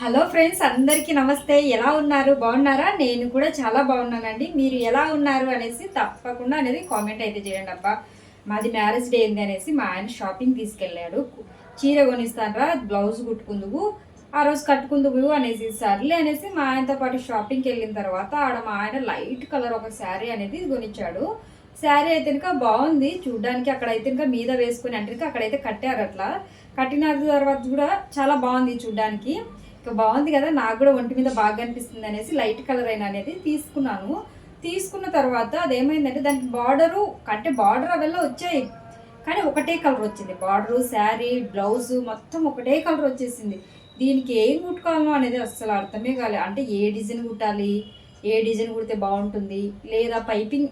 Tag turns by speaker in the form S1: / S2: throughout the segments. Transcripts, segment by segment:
S1: Hello friends, అందరికీ నమస్తే. ఎలా ఉన్నారు? బాగున్నారా? నేను కూడా చాలా బాగున్నానండి. మీరు ఎలా ఉన్నారు అనేసి తప్పకుండా అనేది కామెంట్ అయితే చేయండి అబ్బా. మాది మ్యారేజ్ డే ఏంది అనేసి మా ఆయన షాపింగ్ తీసుకెళ్ళాడు. చీర కొనిస్తానరా, బ్లౌజ్ కుట్టుకుందువు, ఆ రోజు కట్టుకుందువు అనేసి సర్లే అనేసి మా ఆయనతో పాటు షాపింగ్కి వెళ్ళిన తర్వాత ఆడ మా ఆయన లైట్ కలర్ ఒక శారీ అనేది కొనిచ్చాడు. శారీ అయితే ఇంకా బాగుంది చూడ్డానికి. అక్కడైతే ఇంకా మీద వేసుకొని అంటే అక్కడైతే కట్టారు. అట్లా కట్టిన తర్వాత కూడా చాలా బాగుంది చూడ్డానికి. ఇంకా బాగుంది కదా, నాకు కూడా ఒంటి మీద బాగా అనిపిస్తుంది అనేసి లైట్ కలర్ అయినా అనేది తీసుకున్నాను. తీసుకున్న తర్వాత అదేమైందంటే దానికి బార్డరు అంటే బార్డర్ అవెల్లా వచ్చాయి, కానీ ఒకటే కలర్ వచ్చింది. బార్డరు, శారీ, బ్లౌజు మొత్తం ఒకటే కలర్ వచ్చేసింది. దీనికి ఏం కుట్టుకోవాలో అనేది అస్సలు అర్థమే కాలేదు. అంటే ఏ డిజైన్ కుట్టాలి, ఏ డిజైన్ కుడితే బాగుంటుంది, లేదా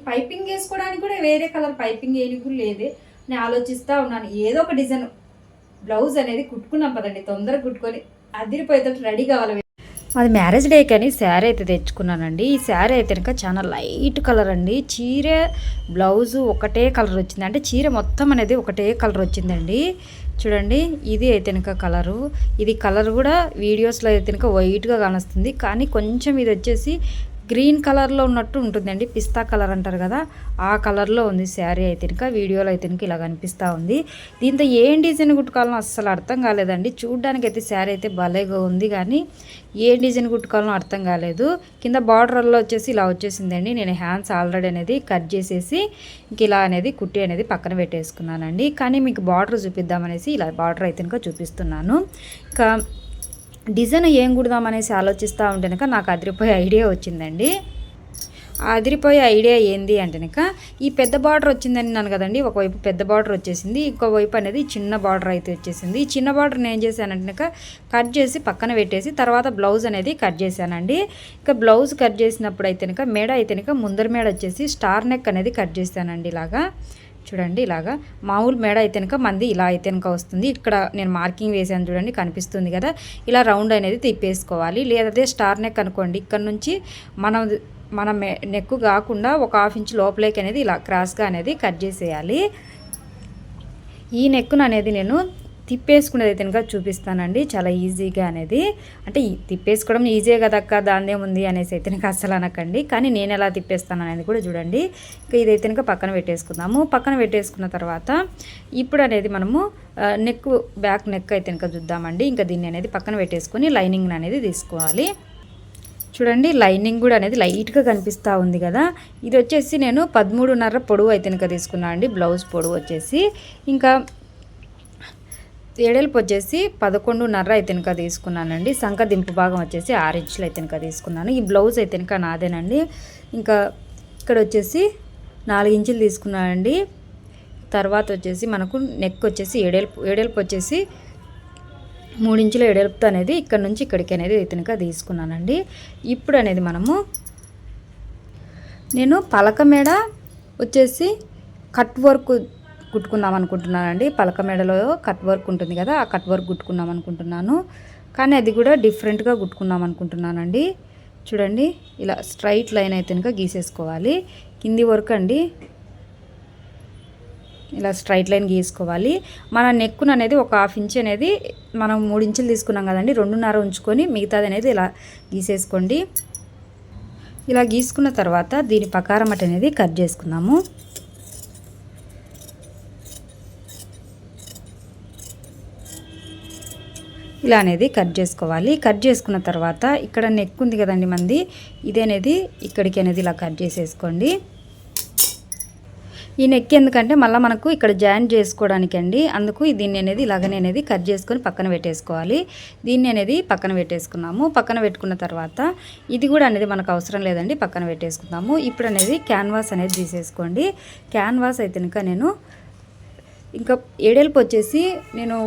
S1: పైపింగ్ వేసుకోవడానికి కూడా వేరే కలర్ పైపింగ్ వేయడానికి కూడా లేదే. నేను ఆలోచిస్తూ ఉన్నాను. ఏదో ఒక డిజైన్ బ్లౌజ్ అనేది కుట్టుకున్నాం పదండి, తొందరగా కుట్టుకొని అదిరిపోయేటట్టు రెడీ కావాలి. అది మ్యారేజ్ డే కానీ శారీ అయితే తెచ్చుకున్నానండి. ఈ శారీ అయితే కనుక చాలా లైట్ కలర్ అండి. చీర బ్లౌజు ఒకటే కలర్ వచ్చింది, అంటే చీర మొత్తం అనేది ఒకటే కలర్ వచ్చిందండి. చూడండి, ఇది అయితే కనుక కలరు. ఇది కలర్ కూడా వీడియోస్లో అయితే కనుక వైట్గా కానొస్తుంది, కానీ కొంచెం ఇది వచ్చేసి గ్రీన్ కలర్లో ఉన్నట్టు ఉంటుందండి. పిస్తా కలర్ అంటారు కదా, ఆ కలర్లో ఉంది శారీ అయితే కనుక. వీడియోలో అయితే కనుక ఇలా కనిపిస్తూ ఉంది. దీంతో ఏం డిజైన్ కుట్టుకోవాలో అస్సలు అర్థం కాలేదండి. చూడడానికి అయితే శారీ అయితే భలేగా ఉంది, కానీ ఏ డిజైన్ కుట్టుకోవాలో అర్థం కాలేదు. కింద బార్డర్లో వచ్చేసి ఇలా వచ్చేసిందండి. నేను హ్యాండ్స్ ఆల్రెడీ అనేది కట్ చేసేసి ఇంక ఇలా అనేది కుట్టి అనేది పక్కన పెట్టేసుకున్నానండి. కానీ మీకు బార్డర్ చూపిద్దామనేసి ఇలా బార్డర్ అయితే కనుక చూపిస్తున్నాను. ఇంకా డిజైన్ ఏం కుడదామనేసి ఆలోచిస్తూ ఉంటే కనుక నాకు అదిరిపోయే ఐడియా వచ్చిందండి. ఆ అదిరిపోయే ఐడియా ఏంది అంటే కనుక ఈ పెద్ద బార్డర్ వచ్చిందని అన్నాను కదండి. ఒకవైపు పెద్ద బార్డర్ వచ్చేసింది, ఇంకోవైపు అనేది చిన్న బార్డర్ అయితే వచ్చేసింది. ఈ చిన్న బార్డర్ నేను ఏం చేశానంటే కనుక కట్ చేసి పక్కన పెట్టేసి తర్వాత బ్లౌజ్ అనేది కట్ చేశానండి. ఇంకా బ్లౌజ్ కట్ చేసినప్పుడు అయితే కనుక మెడ అయితే కనుక ముందర మెడ వచ్చేసి స్టార్ నెక్ అనేది కట్ చేశానండి. ఇలాగా చూడండి, ఇలాగా మామూలు మెడ అయితే కనుక మంది ఇలా అయితే కనుక వస్తుంది. ఇక్కడ నేను మార్కింగ్ వేసాను చూడండి, కనిపిస్తుంది కదా. ఇలా రౌండ్ అనేది తిప్పేసుకోవాలి. లేదా స్టార్ నెక్ అనుకోండి, ఇక్కడ నుంచి మన నెక్ కాకుండా ఒక హాఫ్ ఇంచ్ లోపలికి అనేది ఇలా క్రాస్గా అనేది కట్ చేసేయాలి. ఈ నెక్కును అనేది నేను తిప్పేసుకునేది అయితే కనుక చూపిస్తానండి, చాలా ఈజీగా అనేది. అంటే తిప్పేసుకోవడం ఈజీగా కదక్క, దాన్నే ఉంది అనేసి అయితే కనుక అస్సలు అనకండి. కానీ నేను ఎలా తిప్పేస్తాను అనేది కూడా చూడండి. ఇంకా ఇదైతే కనుక పక్కన పెట్టేసుకుందాము. పక్కన పెట్టేసుకున్న తర్వాత ఇప్పుడు అనేది మనము నెక్ బ్యాక్ నెక్ అయితే కనుక చూద్దామండి. ఇంకా దీన్ని అనేది పక్కన పెట్టేసుకొని లైనింగ్ అనేది తీసుకోవాలి. చూడండి, లైనింగ్ కూడా అనేది లైట్గా కనిపిస్తూ ఉంది కదా. ఇది వచ్చేసి నేను 13.5 పొడవు అయితే కనుక తీసుకున్నాను అండి. బ్లౌజ్ పొడవు వచ్చేసి ఇంకా ఎడల్పు వచ్చేసి 11.5 అయితే కనుక తీసుకున్నానండి. సంక దింపు భాగం వచ్చేసి 6 ఇంచులు అయితే కనుక తీసుకున్నాను. ఈ బ్లౌజ్ అయితే కనుక నాదేనండి. ఇంకా ఇక్కడ వచ్చేసి 4 ఇంచులు తీసుకున్నానండి. తర్వాత వచ్చేసి మనకు నెక్ వచ్చేసి ఎడల్పు వచ్చేసి 3 ఇంచుల ఎడల్పుతో అనేది ఇక్కడ నుంచి ఇక్కడికి అనేది అయితే కనుక తీసుకున్నానండి. ఇప్పుడు అనేది నేను పలక మేడ వచ్చేసి కట్ వర్క్ కుట్టుకుందాం అనుకుంటున్నానండి. పలక మెడలో కట్ వర్క్ ఉంటుంది కదా, ఆ కట్ వర్క్ కుట్టుకుందాం అనుకుంటున్నాను. కానీ అది కూడా డిఫరెంట్గా కుట్టుకుందాం అనుకుంటున్నానండి. చూడండి, ఇలా స్ట్రైట్ లైన్ అయితే కనుక గీసేసుకోవాలి. కింది వర్క్ అండి, ఇలా స్ట్రైట్ లైన్ గీసుకోవాలి. మన నెక్కును అనేది ఒక హాఫ్ ఇంచ్ అనేది మనం 3 ఇంచులు తీసుకున్నాం కదండి, 2.5 ఉంచుకొని మిగతాది అనేది ఇలా గీసేసుకోండి. ఇలా గీసుకున్న తర్వాత దీని ప్రకారం అనేది కట్ చేసుకుందాము. ఇలా అనేది కట్ చేసుకోవాలి. కట్ చేసుకున్న తర్వాత ఇక్కడ నెక్ ఉంది కదండి మంది, ఇది అనేది ఇక్కడికి అనేది ఇలా కట్ చేసేసుకోండి. ఈ నెక్ ఎందుకంటే మళ్ళీ మనకు ఇక్కడ జాయింట్ చేసుకోవడానికి అండి, అందుకు దీన్ని అనేది ఇలాగనే అనేది కట్ చేసుకొని పక్కన పెట్టేసుకోవాలి. దీన్ని అనేది పక్కన పెట్టేసుకున్నాము. పక్కన పెట్టుకున్న తర్వాత ఇది కూడా అనేది మనకు అవసరం లేదండి, పక్కన పెట్టేసుకుందాము. ఇప్పుడు అనేది క్యాన్వాస్ అనేది తీసేసుకోండి. క్యాన్వాస్ అయితే కనుక నేను ఇంకా ఎడల్పు వచ్చేసి నేను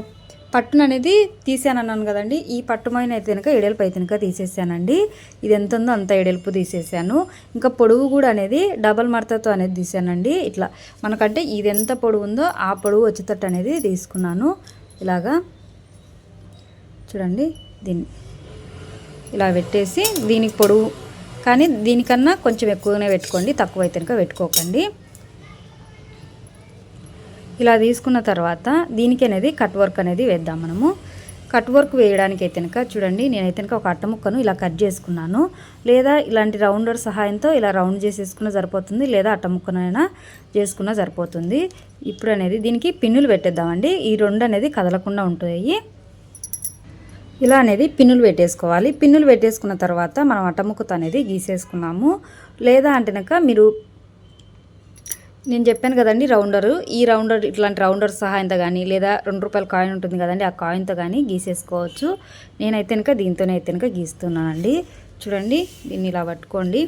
S1: పట్టును అనేది తీసానన్నాను కదండి, ఈ పట్టుమైన అయితే కనుక ఎడల్పు అయితే కనుక తీసేసానండి. ఇది ఎంత ఉందో అంత ఎడల్పు తీసేసాను. ఇంకా పొడవు కూడా అనేది డబల్ మడతతో అనేది తీసానండి. ఇట్లా మనకంటే ఇది ఎంత పొడవు ఉందో ఆ పొడవు వచ్చేటట్టు అనేది తీసుకున్నాను. ఇలాగా చూడండి, దీన్ని ఇలా పెట్టేసి దీనికి పొడవు కానీ దీనికన్నా కొంచెం ఎక్కువనే పెట్టుకోండి, తక్కువ అయితే కనుక పెట్టుకోకండి. ఇలా తీసుకున్న తర్వాత దీనికి అనేది కట్ వర్క్ అనేది వేద్దాం మనము. కట్ వర్క్ వేయడానికి అయితే కనుక చూడండి, నేనైతే కనుక ఒక అట్ట ముక్కను ఇలా కట్ చేసుకున్నాను. లేదా ఇలాంటి రౌండర్ సహాయంతో ఇలా రౌండ్ చేసేసుకున్న సరిపోతుంది, లేదా అట్ట ముక్కనైనా చేసుకున్న సరిపోతుంది. ఇప్పుడు అనేది దీనికి పిన్నులు పెట్టేద్దామండి. ఈ రెండు అనేది కదలకుండా ఉంటాయి. ఇలా అనేది పిన్నులు పెట్టేసుకోవాలి. పిన్నులు పెట్టేసుకున్న తర్వాత మనం అట్టముక్కతో అనేది గీసేసుకున్నాము. లేదా అంటే కనుక మీరు, నేను చెప్పాను కదండి రౌండరు, ఈ రౌండర్ ఇట్లాంటి రౌండర్ సహాయంతో కానీ, లేదా ₹2 కాయిన్ ఉంటుంది కదండి, ఆ కాయిన్తో కానీ గీసేసుకోవచ్చు. నేనైతే కనుక దీంతోనే అయితే కనుక గీస్తున్నానండి. చూడండి, దీన్ని ఇలా పట్టుకోండి.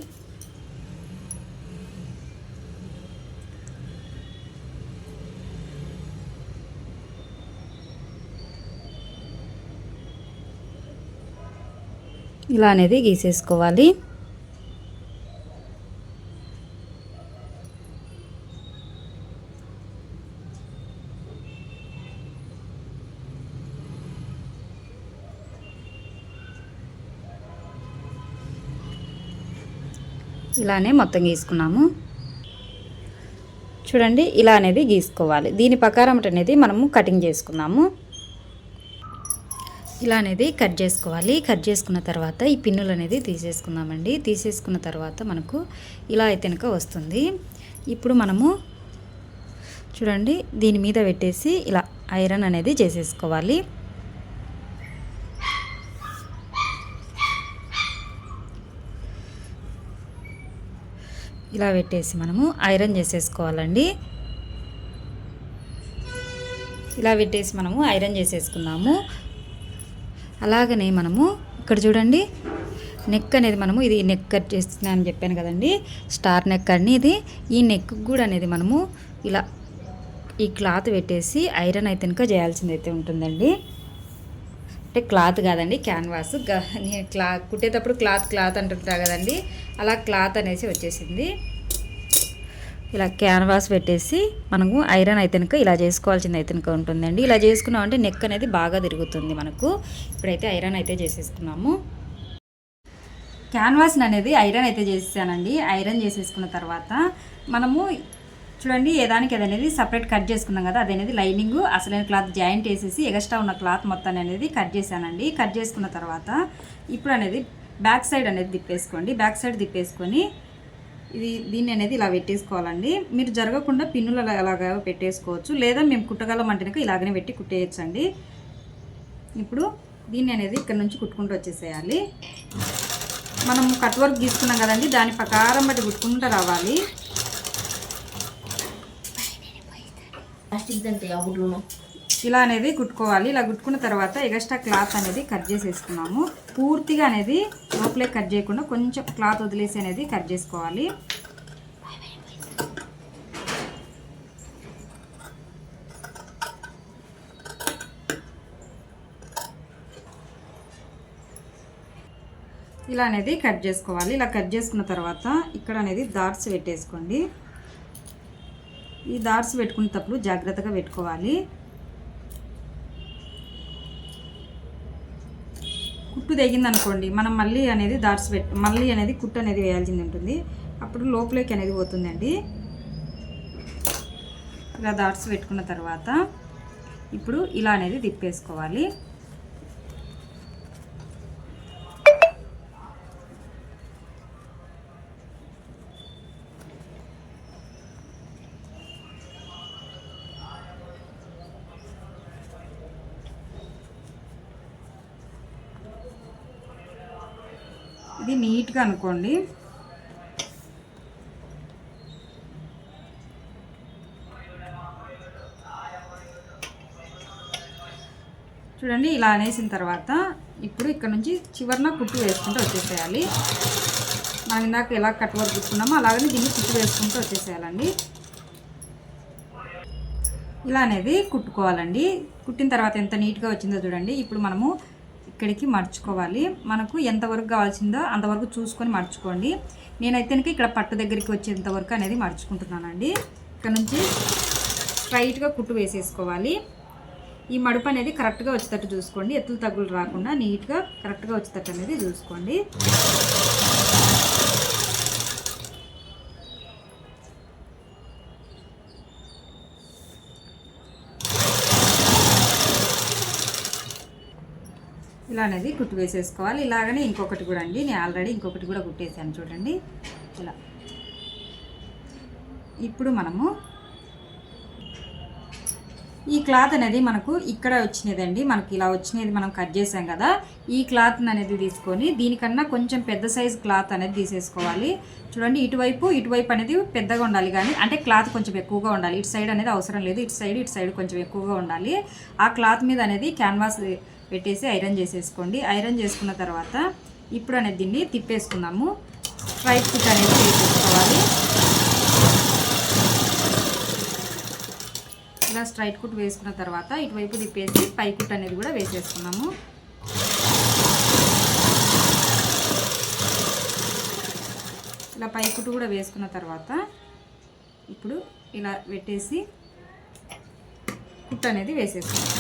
S1: ఇలా అనేది గీసేసుకోవాలి. ఇలానే మొత్తం గీసుకున్నాము. చూడండి, ఇలా అనేది గీసుకోవాలి. దీని ప్రకారం అనేది మనము కటింగ్ చేసుకున్నాము. ఇలా అనేది కట్ చేసుకోవాలి. కట్ చేసుకున్న తర్వాత ఈ పిన్నులు అనేది తీసేసుకుందామండి. తీసేసుకున్న తర్వాత మనకు ఇలా అయితే కనుక వస్తుంది. ఇప్పుడు మనము చూడండి, దీని మీద పెట్టేసి ఇలా ఐరన్ అనేది చేసేసుకోవాలి. ఇలా పెట్టేసి మనము ఐరన్ చేసేసుకోవాలండి. ఇలా పెట్టేసి మనము ఐరన్ చేసేసుకున్నాము. అలాగనే మనము ఇక్కడ చూడండి, నెక్ అనేది మనము ఇది నెక్ కట్ చేస్తున్నాను అని చెప్పాను కదండి, స్టార్ నెక్ అని. ఇది ఈ నెక్ కూడా అనేది మనము ఇలా ఈ క్లాత్ పెట్టేసి ఐరన్ అయితే కనుక చేయాల్సింది అయితే ఉంటుందండి. అంటే క్లాత్ కాదండి, క్యాన్వాస్. కుట్టేటప్పుడు క్లాత్ అంటుంటా కదండి, అలా క్లాత్ అనేసి వచ్చేసింది. ఇలా క్యాన్వాస్ పెట్టేసి మనము ఐరన్ అయితే కనుక ఇలా చేసుకోవాల్సింది అయితే కనుక ఉంటుందండి. ఇలా చేసుకున్నామంటే నెక్ అనేది బాగా తిరుగుతుంది మనకు. ఇప్పుడైతే ఐరన్ అయితే చేసేసుకున్నాము. క్యాన్వాస్ అనేది ఐరన్ అయితే చేసేసానండి. ఐరన్ చేసేసుకున్న తర్వాత మనము చూడండి, ఏదానికి ఏదనేది సపరేట్ కట్ చేసుకున్నాం కదా, అదనేది లైనింగ్ అసలైన క్లాత్ జాయింట్ వేసేసి ఎక్స్ట్రా ఉన్న క్లాత్ మొత్తాన్ని అనేది కట్ చేశానండి. కట్ చేసుకున్న తర్వాత ఇప్పుడు అనేది బ్యాక్ సైడ్ అనేది తిప్పేసుకోండి. బ్యాక్ సైడ్ తిప్పేసుకొని దీన్ని అనేది ఇలా పెట్టేసుకోవాలండి. మీరు జరగకుండా పిన్నులు అలాగా పెట్టేసుకోవచ్చు, లేదా మేము కుట్టగలం అంటే ఇలాగనే పెట్టి కుట్టేయచ్చండి. ఇప్పుడు దీన్ని అనేది ఇక్కడ నుంచి కుట్టుకుంటూ వచ్చేసేయాలి. మనం కట్ వర్క్ గీసుకున్నాం కదండి, దాని ప్రకారం బట్టి కుట్టుకుంటూ రావాలి. ఇలా అనేది కుట్టుకోవాలి. ఇలా కుట్టుకున్న తర్వాత ఎక్స్ట్రా క్లాత్ అనేది కట్ చేసేసుకున్నాము. పూర్తిగా అనేది లోపలే కట్ చేయకుండా కొంచెం క్లాత్ వదిలేసి అనేది కట్ చేసుకోవాలి. ఇలా అనేది కట్ చేసుకోవాలి. ఇలా కట్ చేసుకున్న తర్వాత ఇక్కడ అనేది డాట్స్ పెట్టేసుకోండి. ఈ డాట్స్ పెట్టుకునేటప్పుడు జాగ్రత్తగా పెట్టుకోవాలి. కుట్టు తెగింది అనుకోండి, మనం మళ్ళీ అనేది మళ్ళీ అనేది కుట్టు అనేది వేయాల్సింది ఉంటుంది. అప్పుడు లోపలికి అనేది పోతుందండి. ఇలా డాట్స్ పెట్టుకున్న తర్వాత ఇప్పుడు ఇలా అనేది తిప్పేసుకోవాలి. ఇది నీట్గా అనుకోండి. చూడండి, ఇలా అనేసిన తర్వాత ఇప్పుడు ఇక్కడ నుంచి చివరిన కుట్టు వేసుకుంటూ వచ్చేసేయాలి. మనం ఇందాక ఎలా కట్ వర్క్ తీసుకున్నామో అలాగనే దీన్ని కుట్టు వేసుకుంటూ వచ్చేసేయాలండి. ఇలా అనేది కుట్టుకోవాలండి. కుట్టిన తర్వాత ఎంత నీట్గా వచ్చిందో చూడండి. ఇప్పుడు మనము ఇక్కడికి మర్చుకోవాలి. మనకు ఎంతవరకు కావాల్సిందో అంతవరకు చూసుకొని మర్చుకోండి. నేనైతే ఇక్కడ పట్టు దగ్గరికి వచ్చేంతవరకు అనేది మర్చుకుంటున్నానండి. ఇక్కడ నుంచి స్ట్రైట్గా కుట్టు వేసేసుకోవాలి. ఈ మడుపు అనేది కరెక్ట్గా వచ్చేటట్టు చూసుకోండి. ఎత్తులు తగ్గులు రాకుండా నీట్గా కరెక్ట్గా వచ్చేటట్టు అనేది చూసుకోండి. ఇలా అనేది కుట్టు వేసేసుకోవాలి. ఇలాగనే ఇంకొకటి కూడా అండి, నేను ఆల్రెడీ ఇంకొకటి కూడా కుట్టేసాను చూడండి ఇలా. ఇప్పుడు మనము ఈ క్లాత్ అనేది మనకు ఇక్కడ వచ్చినదండి, మనకి ఇలా వచ్చినది మనం కట్ చేసాం కదా, ఈ క్లాత్ అనేది తీసుకొని దీనికన్నా కొంచెం పెద్ద సైజ్ క్లాత్ అనేది తీసేసుకోవాలి. చూడండి ఇటువైపు అనేది పెద్దగా ఉండాలి, కానీ అంటే క్లాత్ కొంచెం ఎక్కువగా ఉండాలి. ఇటు సైడ్ అనేది అవసరం లేదు, ఇటు సైడ్ కొంచెం ఎక్కువగా ఉండాలి. ఆ క్లాత్ మీద అనేది క్యాన్వాస్ పెట్టేసి ఐరన్ చేసేసుకోండి. ఐరన్ చేసుకున్న తర్వాత ఇప్పుడు అనేది దీన్ని తిప్పేసుకుందాము. స్ట్రైట్ ఫిట్ అనేది వేసేసుకోవాలి. ఇలా స్ట్రైట్ కుట్ వేసుకున్న తర్వాత ఇటువైపు తిప్పేసి పై కుట్ అనేది కూడా వేసేసుకున్నాము. ఇలా పై కుట్టు కూడా వేసుకున్న తర్వాత ఇప్పుడు ఇలా పెట్టేసి కుట్ అనేది వేసేసుకున్నాం.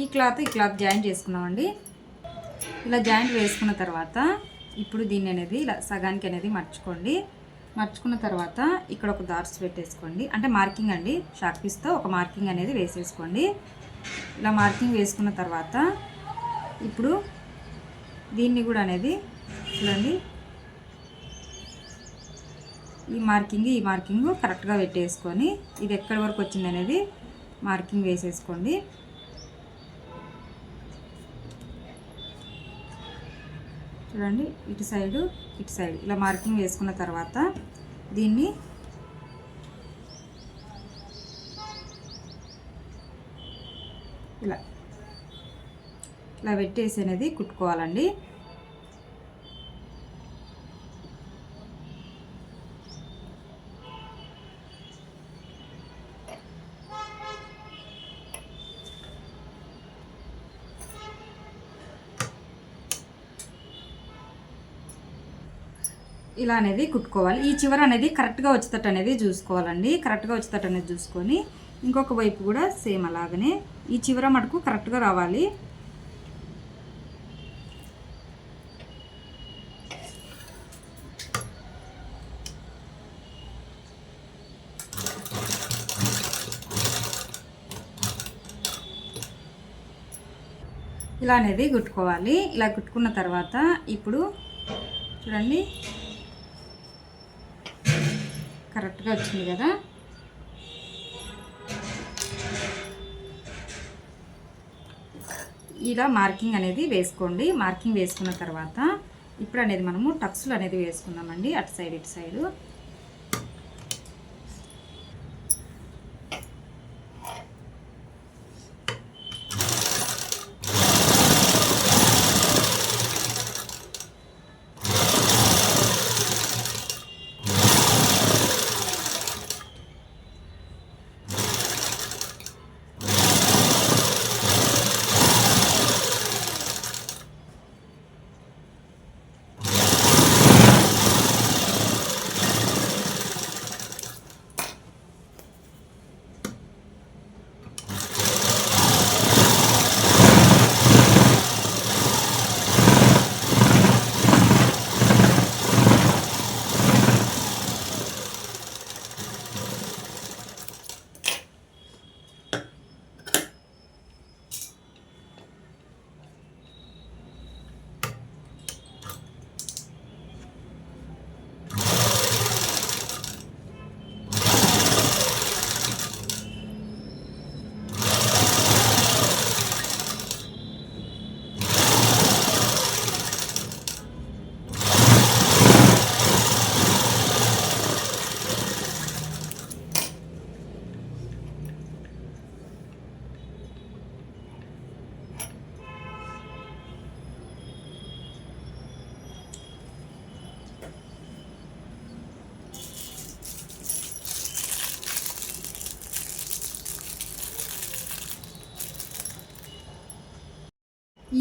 S1: ఈ క్లాత్ జాయింట్ చేసుకున్నామండి. ఇలా జాయింట్ వేసుకున్న తర్వాత ఇప్పుడు దీన్ని అనేది ఇలా సగానికి అనేది మర్చుకున్న తర్వాత ఇక్కడ ఒక డాట్స్ పెట్టేసుకోండి, అంటే మార్కింగ్ అండి, షార్ప్ పీస్తో ఒక మార్కింగ్ అనేది వేసేసుకోండి. ఇలా మార్కింగ్ వేసుకున్న తర్వాత ఇప్పుడు దీన్ని కూడా అనేది చూడండి ఈ మార్కింగ్ కరెక్ట్గా పెట్టేసుకొని ఇది ఎక్కడి వరకు వచ్చింది అనేది మార్కింగ్ వేసేసుకోండి. చూడండి ఇటు సైడు ఇలా మార్కింగ్ వేసుకున్న తర్వాత దీన్ని ఇలా పెట్టేసి అనేది కుట్టుకోవాలండి. ఇలా అనేది కుట్టుకోవాలి. ఈ చివర అనేది కరెక్ట్గా వచ్చేటట్టు అనేది చూసుకోవాలండి. కరెక్ట్గా వచ్చేటట్టు అనేది చూసుకొని ఇంకొక వైపు కూడా సేమ్ అలాగనే ఈ చివర మటుకు కరెక్ట్గా రావాలి. ఇలా అనేది కుట్టుకోవాలి. ఇలా కుట్టుకున్న తర్వాత ఇప్పుడు చూడండి కరెక్ట్గా వచ్చింది కదా. ఇలా మార్కింగ్ అనేది వేసుకోండి. మార్కింగ్ వేసుకున్న తర్వాత ఇప్పుడు అనేది మనము టక్స్లు అనేది వేసుకుందామండి, అటు సైడ్ ఇటు సైడు.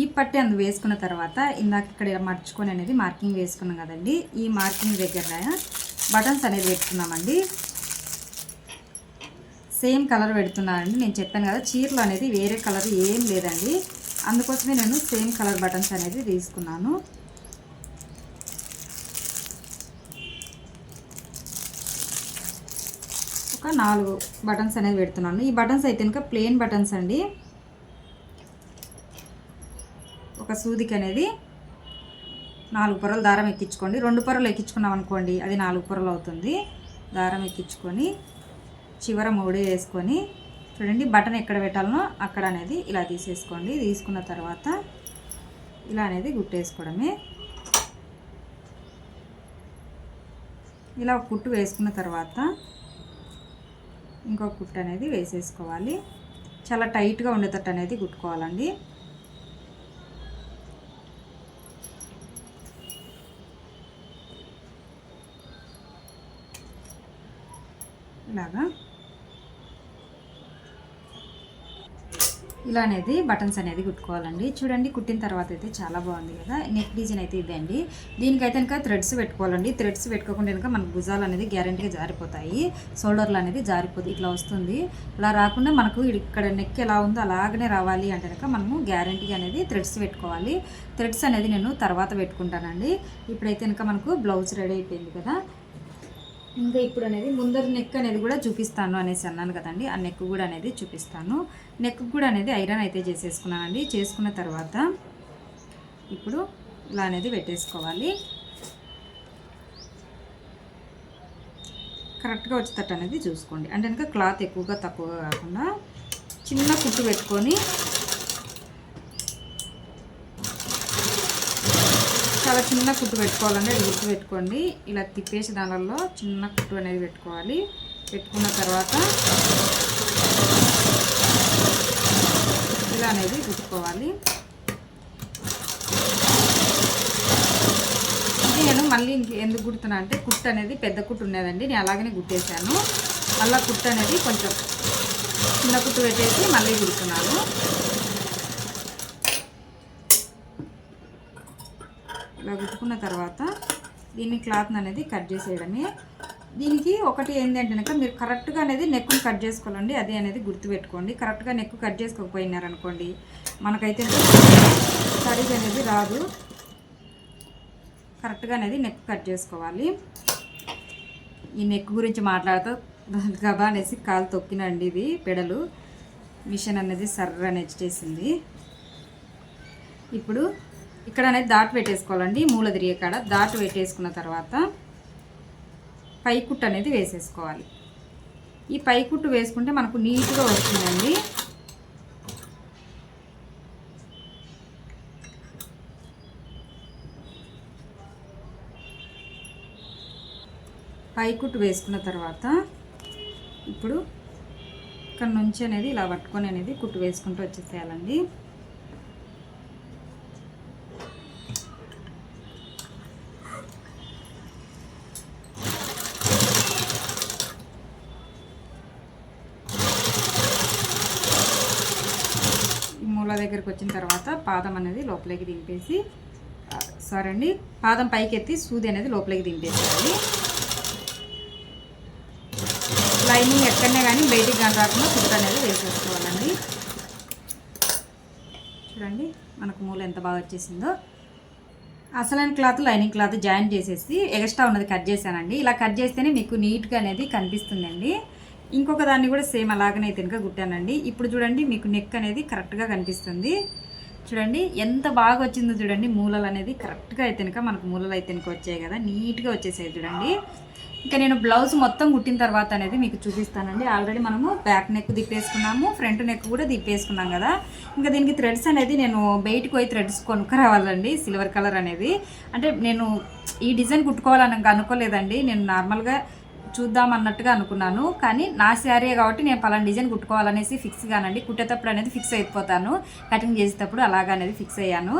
S1: ఈ పట్టి అందు వేసుకున్న తర్వాత ఇందాక ఇక్కడ మర్చుకొని అనేది మార్కింగ్ వేసుకున్నాం కదండి, ఈ మార్కింగ్ దగ్గర బటన్స్ అనేది పెట్టుకున్నామండి. సేమ్ కలర్ పెడుతున్నానండి. నేను చెప్పాను కదా చీరలు అనేది వేరే కలర్ ఏం లేదండి, అందుకోసమే నేను సేమ్ కలర్ బటన్స్ అనేది తీసుకున్నాను. ఒక 4 బటన్స్ అనేది పెడుతున్నాను. ఈ బటన్స్ అయితే కనుక ప్లెయిన్ బటన్స్ అండి. ఒక సూదికి అనేది 4 పొరలు దారం ఎక్కించుకోండి. 2 పొరలు ఎక్కించుకున్నాం అనుకోండి అది 4 పొరలు అవుతుంది. దారం ఎక్కించుకొని చివర 3 వేసుకొని చూడండి బటన్ ఎక్కడ పెట్టాలనో అక్కడ అనేది ఇలా తీసేసుకోండి. తీసుకున్న తర్వాత ఇలా అనేది గుట్టేసుకోవడమే. ఇలా ఒక కుట్టు వేసుకున్న తర్వాత ఇంకొక కుట్టు అనేది వేసేసుకోవాలి. చాలా టైట్గా ఉండేటట్టు అనేది కుట్టుకోవాలండి. ఇలాగా ఇలా అనేది బటన్స్ అనేది కుట్టుకోవాలండి. చూడండి కుట్టిన తర్వాత అయితే చాలా బాగుంది కదా. నెక్ డిజైన్ అయితే ఇదండి. దీనికైతే ఇంకా థ్రెడ్స్ పెట్టుకోవాలండి. థ్రెడ్స్ పెట్టుకోకుండా కనుక మనకు భుజాలు అనేది గ్యారెంటీగా జారిపోతాయి. షోల్డర్లు అనేది జారిపోతుంది. ఇట్లా వస్తుంది. ఇలా రాకుండా మనకు ఇక్కడ నెక్ ఎలా ఉందో అలాగనే రావాలి అంటే కనుక మనము గ్యారెంటీగా అనేది థ్రెడ్స్ పెట్టుకోవాలి. థ్రెడ్స్ అనేది నేను తర్వాత పెట్టుకుంటానండి. ఇప్పుడైతే కనుక మనకు బ్లౌజ్ రెడీ అయిపోయింది కదా. ఇంకా ఇప్పుడు అనేది ముందర నెక్ అనేది కూడా చూపిస్తాను అనేసి అన్నాను కదండి. ఆ నెక్ కూడా అనేది చూపిస్తాను. నెక్ కూడా అనేది ఐరన్ అయితే చేసేసుకున్నానండి. చేసుకున్న తర్వాత ఇప్పుడు ఇలా అనేది పెట్టేసుకోవాలి. కరెక్ట్గా వచ్చేటట్టు అనేది చూసుకోండి. అంటే కనుక క్లాత్ ఎక్కువగా తక్కువగా కాకుండా చిన్న కుట్టు పెట్టుకొని చాలా చిన్న కుట్టు పెట్టుకోవాలండి. అది గుర్తు పెట్టుకోండి. ఇలా తిప్పేసి దానిలో చిన్న కుట్టు అనేది పెట్టుకోవాలి. పెట్టుకున్న తర్వాత ఇలా అనేది కుట్టుకోవాలి. ఇది నేను మళ్ళీ ఎందుకు కుడుతున్నా అంటే కుట్టు అనేది పెద్ద కుట్టు ఉన్నదండి. నేను అలాగనే కుట్టేశాను. మళ్ళీ కుట్టు అనేది కొంచెం చిన్న కుట్టు పెట్టేసి మళ్ళీ కుడుతున్నాను. ఇలా కుట్టుకున్న తర్వాత దీన్ని క్లాత్ అనేది కట్ చేసేయడమే. దీనికి ఒకటి ఏంటంటే కనుక మీరు కరెక్ట్గా అనేది నెక్ను కట్ చేసుకోవాలండి. అదే అనేది గుర్తుపెట్టుకోండి. కరెక్ట్గా నెక్ కట్ చేసుకోకపోయినారనుకోండి మనకైతే సరిగా అనేది రాదు. కరెక్ట్గా అనేది నెక్ కట్ చేసుకోవాలి. ఈ నెక్ గురించి మాట్లాడుతూ గబా అనేసి కాలు తొక్కినండి. ఇది పెడలు మిషన్ అనేది సర్ర అనేది చేసింది. ఇప్పుడు ఇక్కడ అనేది దాటు పెట్టేసుకోవాలండి. మూల తిరిగే కాడ దాటు పెట్టేసుకున్న తర్వాత పై కుట్టు అనేది వేసేసుకోవాలి. ఈ పై కుట్టు వేసుకుంటే మనకు నీట్గా వస్తుందండి. పై కుట్టు వేసుకున్న తర్వాత ఇప్పుడు ఇక్కడ నుంచి అనేది ఇలా పట్టుకొని అనేది కుట్టు వేసుకుంటూ వచ్చేసేయాలండి. మూల దగ్గరికి వచ్చిన తర్వాత పాదం అనేది లోపలికి దింపేసి పాదం పైకి ఎత్తి సూది అనేది లోపలికి దింపేసేయాలి. లైనింగ్ ఎక్కడనే కానీ బయటికి కానీ రాకుండా కుట్టు అనేది వేసేసుకోవాలండి. చూడండి మనకు మూల ఎంత బాగా వచ్చేసిందో. అసలైన క్లాత్ లైనింగ్ క్లాత్ జాయిన్ చేసేసి ఎక్స్ట్రా ఉన్నది కట్ చేశానండి. ఇలా కట్ చేస్తేనే మీకు నీట్గా అనేది కనిపిస్తుందండి. ఇంకొక దాన్ని కూడా సేమ్ అలాగనే అయితే కనుక కుట్టానండి. ఇప్పుడు చూడండి మీకు నెక్ అనేది కరెక్ట్గా కనిపిస్తుంది. చూడండి ఎంత బాగా వచ్చిందో చూడండి. మూలలు అనేది కరెక్ట్గా అయితే కనుక మనకు మూలలు అయితే కనుక వచ్చాయి కదా, నీట్గా వచ్చేసాయి చూడండి. ఇంకా నేను బ్లౌజ్ మొత్తం కుట్టిన తర్వాత అనేది మీకు చూపిస్తానండి. ఆల్రెడీ మనము బ్యాక్ నెక్ దిప్పేసుకున్నాము, ఫ్రంట్ నెక్ కూడా దిప్పేసుకున్నాం కదా. ఇంకా దీనికి థ్రెడ్స్ అనేది నేను బయటకు పోయి థ్రెడ్స్ కొనుక్కరావాలండి. సిల్వర్ కలర్ అనేది అంటే నేను ఈ డిజైన్ కుట్టుకోవాలని అనుకోలేదండి. నేను నార్మల్గా చూద్దాం అన్నట్టుగా అనుకున్నాను. కానీ నా శారీ కాబట్టి నేను పలానా డిజైన్ కుట్టుకోవాలనేసి ఫిక్స్ కానండి. కుట్టేటప్పుడు అనేది ఫిక్స్ అయిపోతాను. కటింగ్ చేసేటప్పుడు అలాగా అనేది ఫిక్స్ అయ్యాను.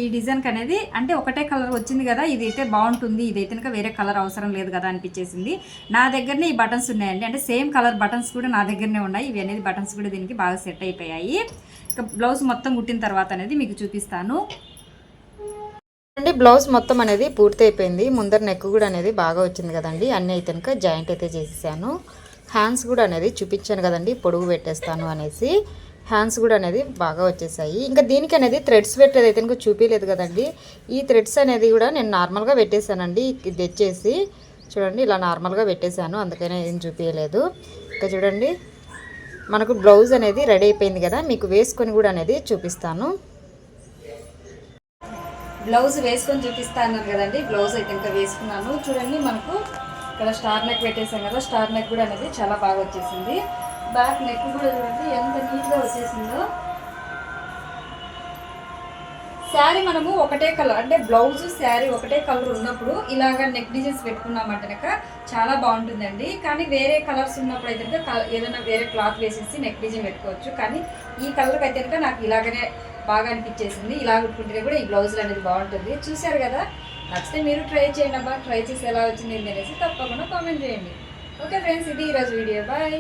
S1: ఈ డిజైన్కి అనేది అంటే ఒకటే కలర్ వచ్చింది కదా, ఇది అయితే బాగుంటుంది, ఇదైతే కనుక వేరే కలర్ అవసరం లేదు కదా అనిపించేసింది. నా దగ్గరనే ఈ బటన్స్ ఉన్నాయండి. అంటే సేమ్ కలర్ బటన్స్ కూడా నా దగ్గరనే ఉన్నాయి. ఇవి అనేది బటన్స్ కూడా దీనికి బాగా సెట్ అయిపోయాయి. ఇక బ్లౌజ్ మొత్తం కుట్టిన తర్వాత అనేది మీకు చూపిస్తాను.
S2: అండి బ్లౌజ్ మొత్తం అనేది పూర్తి అయిపోయింది. ముందర నెక్ కూడా అనేది బాగా వచ్చింది కదండి. అన్నీ అయితే కనుక జాయింట్ అయితే చేసేసాను. హ్యాండ్స్ కూడా అనేది చూపించాను కదండి, పొడుగు పెట్టేస్తాను అనేసి. హ్యాండ్స్ కూడా అనేది బాగా వచ్చేసాయి. ఇంకా దీనికి అనేది థ్రెడ్స్ పెట్టేది అయితే కనుక చూపించలేదు కదండి. ఈ థ్రెడ్స్ అనేది కూడా నేను నార్మల్గా పెట్టేశానండి. ఇది తెచ్చేసి చూడండి ఇలా నార్మల్గా పెట్టేశాను, అందుకనే ఏం చూపించలేదు. ఇంకా చూడండి మనకు బ్లౌజ్ అనేది రెడీ అయిపోయింది కదా, మీకు వేసుకొని కూడా అనేది చూపిస్తాను.
S1: బ్లౌజ్ వేసుకొని చూపిస్తాను కదండి. బ్లౌజ్ అయితే ఇంకా వేసుకున్నాను. చూడండి మనకు ఇక్కడ స్టార్ నెక్ పెట్టేసాం కదా, స్టార్ నెక్ కూడా అనేది చాలా బాగా వచ్చేసింది. బ్యాక్ నెక్ కూడా చూడండి ఎంత నీట్గా వచ్చేసిందో. శారీ మనము ఒకటే కలర్ అంటే బ్లౌజ్ శారీ ఒకటే కలర్ ఉన్నప్పుడు ఇలాగ నెక్ డిజైన్స్ పెట్టుకున్నామంటే కనుక చాలా బాగుంటుందండి. కానీ వేరే కలర్స్ ఉన్నప్పుడు అయితే కనుక ఏదైనా వేరే క్లాత్ వేసేసి నెక్ డిజైన్ పెట్టుకోవచ్చు. కానీ ఈ కలర్కి అయితే కనుక నాకు ఇలాగనే బాగా అనిపించేసింది. ఇలా కుట్టుకుంటే కూడా ఈ బ్లౌజులు అనేది బాగుంటుంది. చూశారు కదా, నచ్చితే మీరు ట్రై చేయండి అబ్బా. ట్రై చేసి ఎలా వచ్చింది అనేసి తప్పకుండా కామెంట్ చేయండి. ఓకే ఫ్రెండ్స్, ఇది ఈరోజు వీడియో. బాయ్.